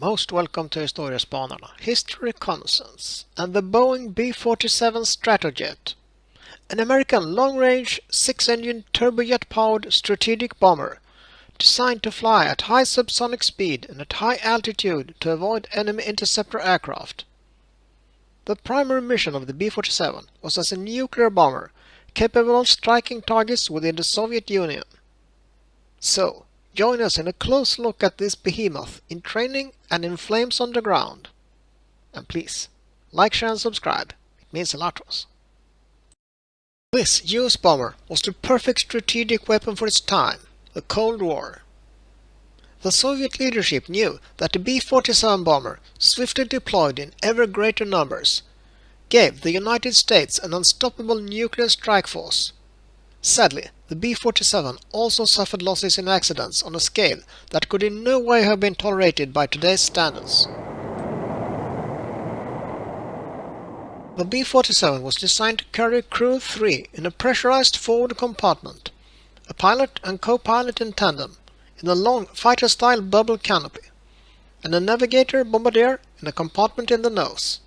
Most welcome to Historiespanarna, History Reconnaissance, and the Boeing B-47 Stratojet, an American long-range, 6-engine turbojet-powered strategic bomber designed to fly at high subsonic speed and at high altitude to avoid enemy interceptor aircraft. The primary mission of the B-47 was as a nuclear bomber capable of striking targets within the Soviet Union. So, join us in a close look at this behemoth in training and in flames on the ground. And please, like, share and subscribe. It means a lot to us. This US bomber was the perfect strategic weapon for its time, the Cold War. The Soviet leadership knew that the B-47 bomber, swiftly deployed in ever greater numbers, gave the United States an unstoppable nuclear strike force. Sadly, the B-47 also suffered losses in accidents on a scale that could in no way have been tolerated by today's standards. The B-47 was designed to carry crew of 3 in a pressurized forward compartment, a pilot and co-pilot in tandem, in a long fighter-style bubble canopy, and a navigator-bombardier in a compartment in the nose.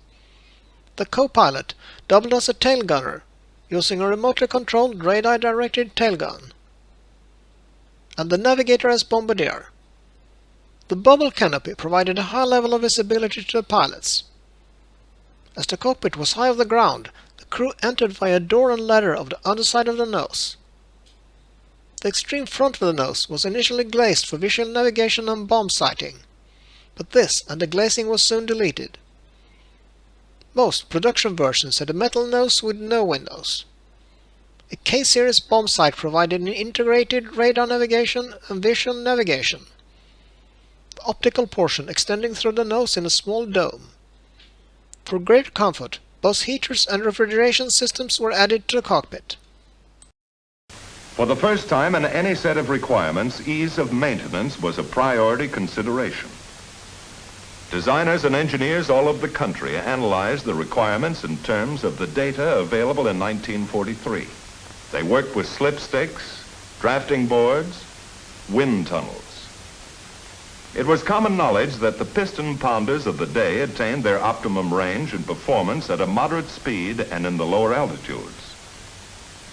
The co-pilot doubled as a tail gunner, using a remotely controlled radar-directed tailgun, and the navigator as bombardier. The bubble canopy provided a high level of visibility to the pilots. As the cockpit was high off the ground, the crew entered via a door and ladder of the underside of the nose. The extreme front of the nose was initially glazed for visual navigation and bomb sighting, but this and the glazing was soon deleted. Most production versions had a metal nose with no windows. A K-series bomb sight provided an integrated radar navigation and visual navigation, the optical portion extending through the nose in a small dome. For greater comfort, both heaters and refrigeration systems were added to the cockpit. For the first time in any set of requirements, ease of maintenance was a priority consideration. Designers and engineers all over the country analyzed the requirements in terms of the data available in 1943. They worked with slipsticks, drafting boards, wind tunnels. It was common knowledge that the piston pounders of the day attained their optimum range and performance at a moderate speed and in the lower altitudes.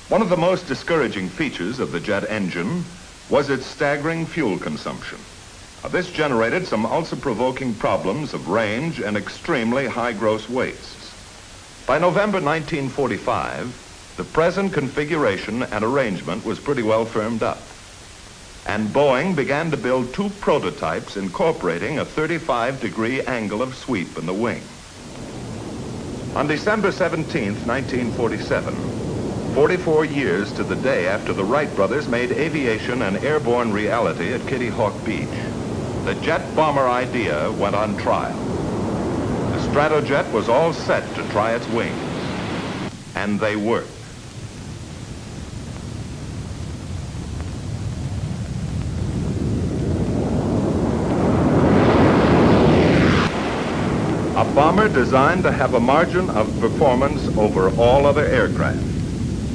One of the most discouraging features of the jet engine was its staggering fuel consumption. This generated some also-provoking problems of range and extremely high gross weights. By November 1945, the present configuration and arrangement was pretty well firmed up, and Boeing began to build 2 prototypes incorporating a 35-degree angle of sweep in the wing. On December 17, 1947, 44 years to the day after the Wright brothers made aviation an airborne reality at Kitty Hawk Beach, the jet bomber idea went on trial. The Stratojet was all set to try its wings, and they worked. A bomber designed to have a margin of performance over all other aircraft.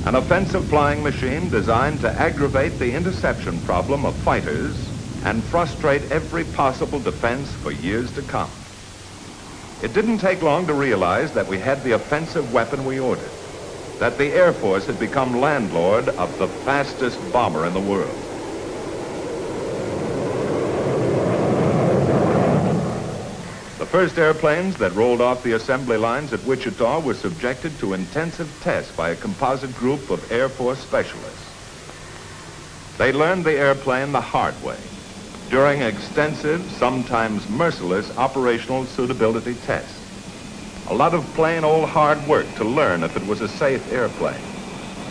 An offensive flying machine designed to aggravate the interception problem of fighters and frustrate every possible defense for years to come. It didn't take long to realize that we had the offensive weapon we ordered, that the Air Force had become landlord of the fastest bomber in the world. The first airplanes that rolled off the assembly lines at Wichita were subjected to intensive tests by a composite group of Air Force specialists. They learned the airplane the hard way during extensive, sometimes merciless operational suitability tests. A lot of plain old hard work to learn if it was a safe airplane,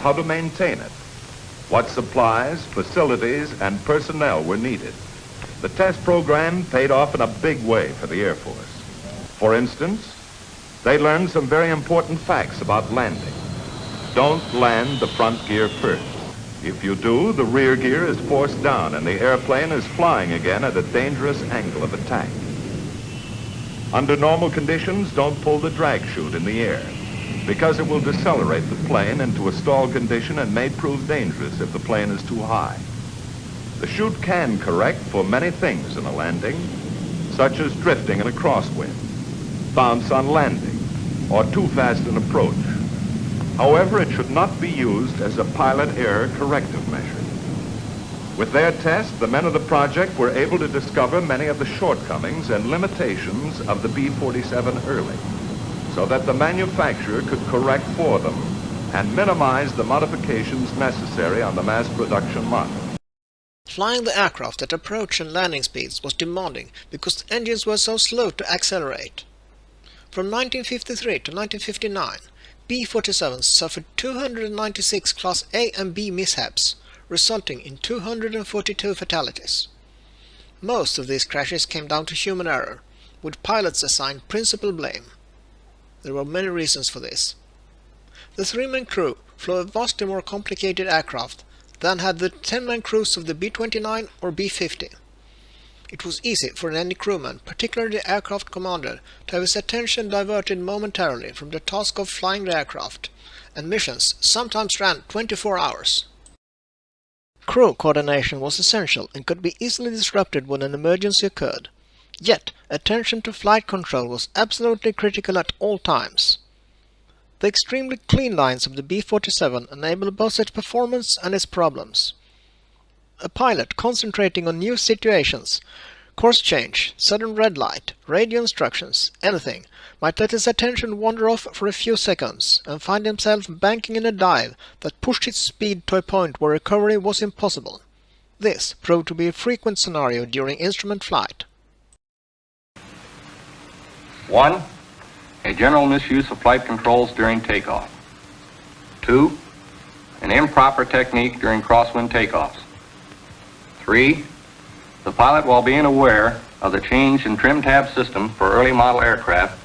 how to maintain it, what supplies, facilities, and personnel were needed. The test program paid off in a big way for the Air Force. For instance, they learned some very important facts about landing. Don't land the front gear first. If you do, the rear gear is forced down and the airplane is flying again at a dangerous angle of attack. Under normal conditions, don't pull the drag chute in the air, because it will decelerate the plane into a stall condition and may prove dangerous if the plane is too high. The chute can correct for many things in a landing, such as drifting in a crosswind, bounce on landing, or too fast an approach. However, it should not be used as a pilot error corrective measure. With their test, the men of the project were able to discover many of the shortcomings and limitations of the B-47 early, so that the manufacturer could correct for them and minimize the modifications necessary on the mass production model. Flying the aircraft at approach and landing speeds was demanding because the engines were so slow to accelerate. From 1953 to 1959, B-47s suffered 296 Class A and B mishaps, resulting in 242 fatalities. Most of these crashes came down to human error, with pilots assigned principal blame. There were many reasons for this. The 3-man crew flew a vastly more complicated aircraft than had the 10-man crews of the B-29 or B-50. It was easy for any crewman, particularly the aircraft commander, to have his attention diverted momentarily from the task of flying the aircraft, and missions sometimes ran 24 hours. Crew coordination was essential and could be easily disrupted when an emergency occurred. Yet, attention to flight control was absolutely critical at all times. The extremely clean lines of the B-47 enabled both its performance and its problems. A pilot concentrating on new situations, course change, sudden red light, radio instructions, anything, might let his attention wander off for a few seconds and find himself banking in a dive that pushed his speed to a point where recovery was impossible. This proved to be a frequent scenario during instrument flight. 1. A general misuse of flight controls during takeoff. 2. An improper technique during crosswind takeoffs. 3. The pilot, while being aware of the change in trim tab system for early model aircraft,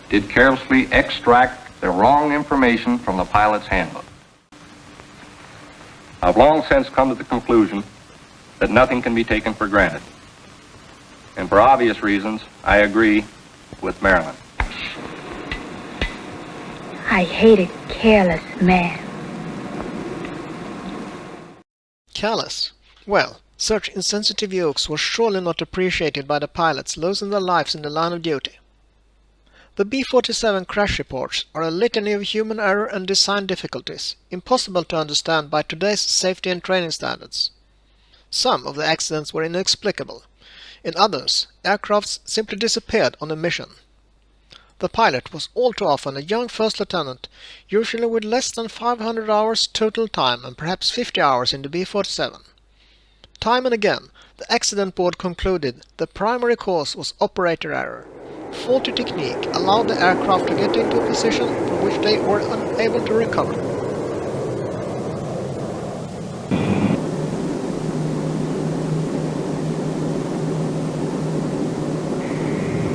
did carelessly extract the wrong information from the pilot's handbook. I've long since come to the conclusion that nothing can be taken for granted. And for obvious reasons, I agree with Marilyn. I hate a careless man. Careless? Well, such insensitive jokes were surely not appreciated by the pilots losing their lives in the line of duty. The B-47 crash reports are a litany of human error and design difficulties, impossible to understand by today's safety and training standards. Some of the accidents were inexplicable. In others, aircrafts simply disappeared on a mission. The pilot was all too often a young first lieutenant, usually with less than 500 hours total time and perhaps 50 hours in the B-47. Time and again, the accident board concluded the primary cause was operator error. Faulty technique allowed the aircraft to get into a position from which they were unable to recover.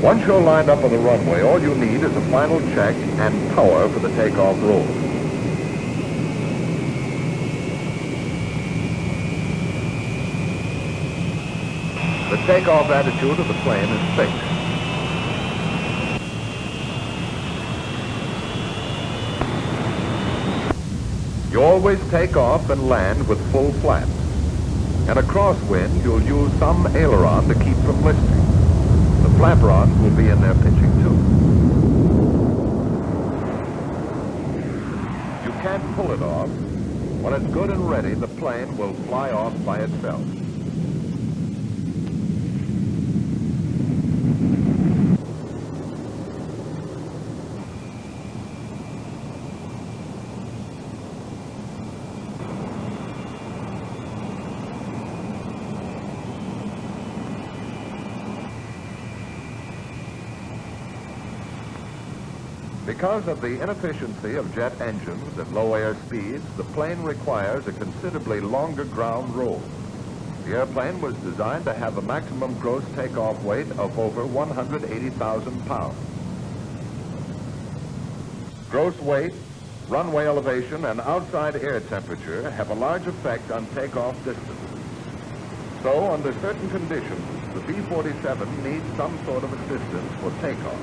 Once you're lined up on the runway, all you need is a final check and power for the takeoff roll. The takeoff attitude of the plane is fixed. You always take off and land with full flaps. In a crosswind, you'll use some aileron to keep from listing. The flaperons will be in there pitching too. You can't pull it off. When it's good and ready, the plane will fly off by itself. Because of the inefficiency of jet engines at low air speeds, the plane requires a considerably longer ground roll. The airplane was designed to have a maximum gross takeoff weight of over 180,000 pounds. Gross weight, runway elevation, and outside air temperature have a large effect on takeoff distance. So, under certain conditions, the B-47 needs some sort of assistance for takeoff.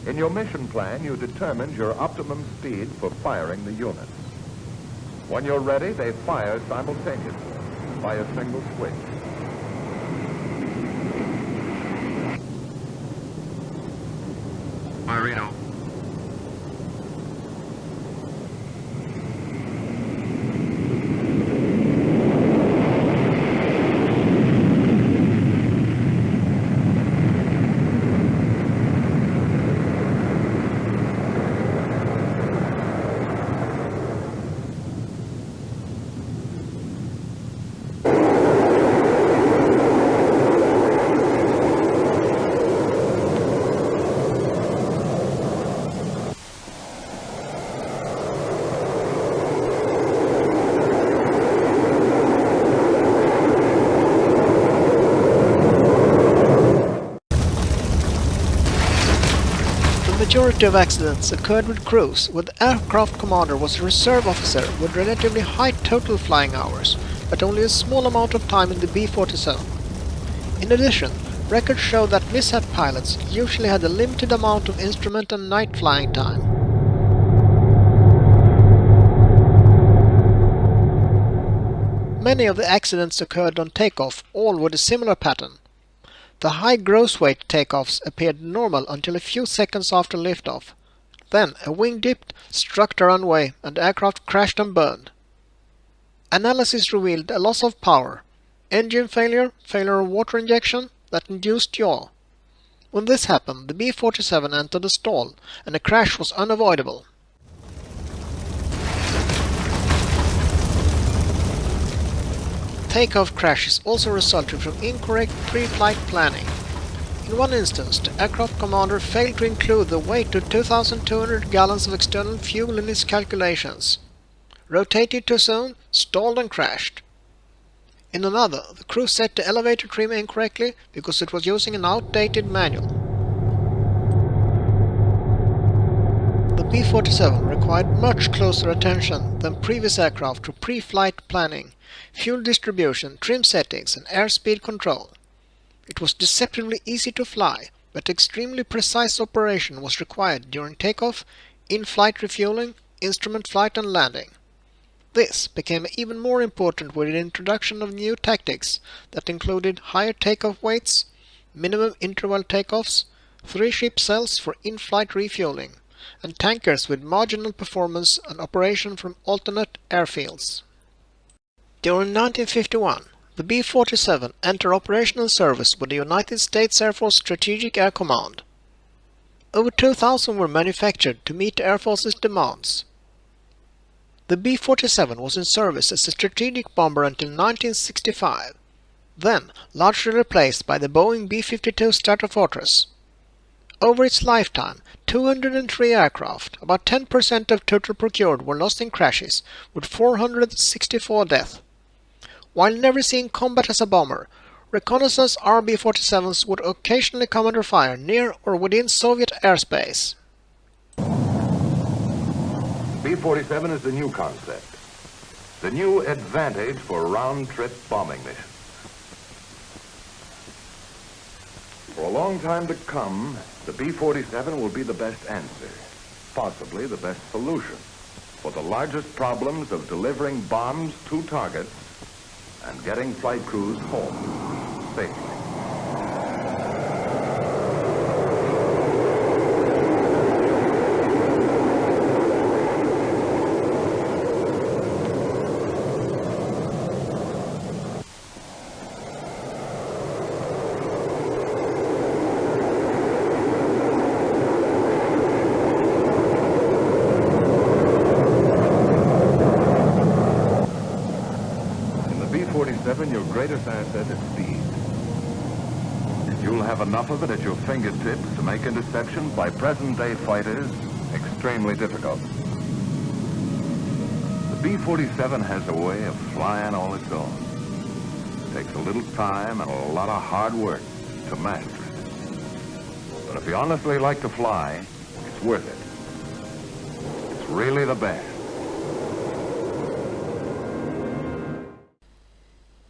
In your mission plan, you determined your optimum speed for firing the units. When you're ready, they fire simultaneously by a single switch. majority of accidents occurred with crews where the aircraft commander was a reserve officer with relatively high total flying hours, but only a small amount of time in the B-47. In addition, records show that mishap pilots usually had a limited amount of instrument and night flying time. Many of the accidents occurred on takeoff, all with a similar pattern. The high gross weight takeoffs appeared normal until a few seconds after liftoff. Then a wing dipped, struck the runway, and the aircraft crashed and burned. Analysis revealed a loss of power, engine failure, failure of water injection that induced yaw. When this happened, the B-47 entered a stall, and a crash was unavoidable. Takeoff crashes also resulted from incorrect pre-flight planning. In one instance, the aircraft commander failed to include the weight of 2,200 gallons of external fuel in his calculations. Rotated too soon, stalled and crashed. In another, the crew set the elevator trim incorrectly because it was using an outdated manual. The B-47 required much closer attention than previous aircraft to pre-flight planning, fuel distribution, trim settings, and airspeed control. It was deceptively easy to fly, but extremely precise operation was required during takeoff, in-flight refueling, instrument flight and landing. This became even more important with the introduction of new tactics that included higher takeoff weights, minimum interval takeoffs, 3 ship cells for in-flight refueling, and tankers with marginal performance and operation from alternate airfields. During 1951, the B-47 entered operational service with the United States Air Force Strategic Air Command. Over 2,000 were manufactured to meet the Air Force's demands. The B-47 was in service as a strategic bomber until 1965, then largely replaced by the Boeing B-52 Stratojet. Over its lifetime, 203 aircraft, about 10% of total procured, were lost in crashes, with 464 deaths. While never seeing combat as a bomber, reconnaissance RB-47s would occasionally come under fire near or within Soviet airspace. B-47 is the new concept, the new advantage for round-trip bombing missions. For a long time to come, the B-47 will be the best answer, possibly the best solution, for the largest problems of delivering bombs to targets and getting flight crews home safely. Your greatest asset is speed. And you'll have enough of it at your fingertips to make interception by present-day fighters extremely difficult. The B-47 has a way of flying all its own. It takes a little time and a lot of hard work to master it. But if you honestly like to fly, it's worth it. It's really the best.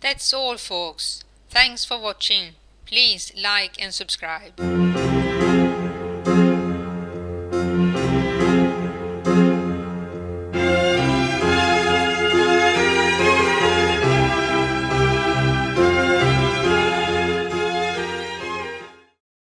That's all, folks. Thanks for watching. Please like and subscribe.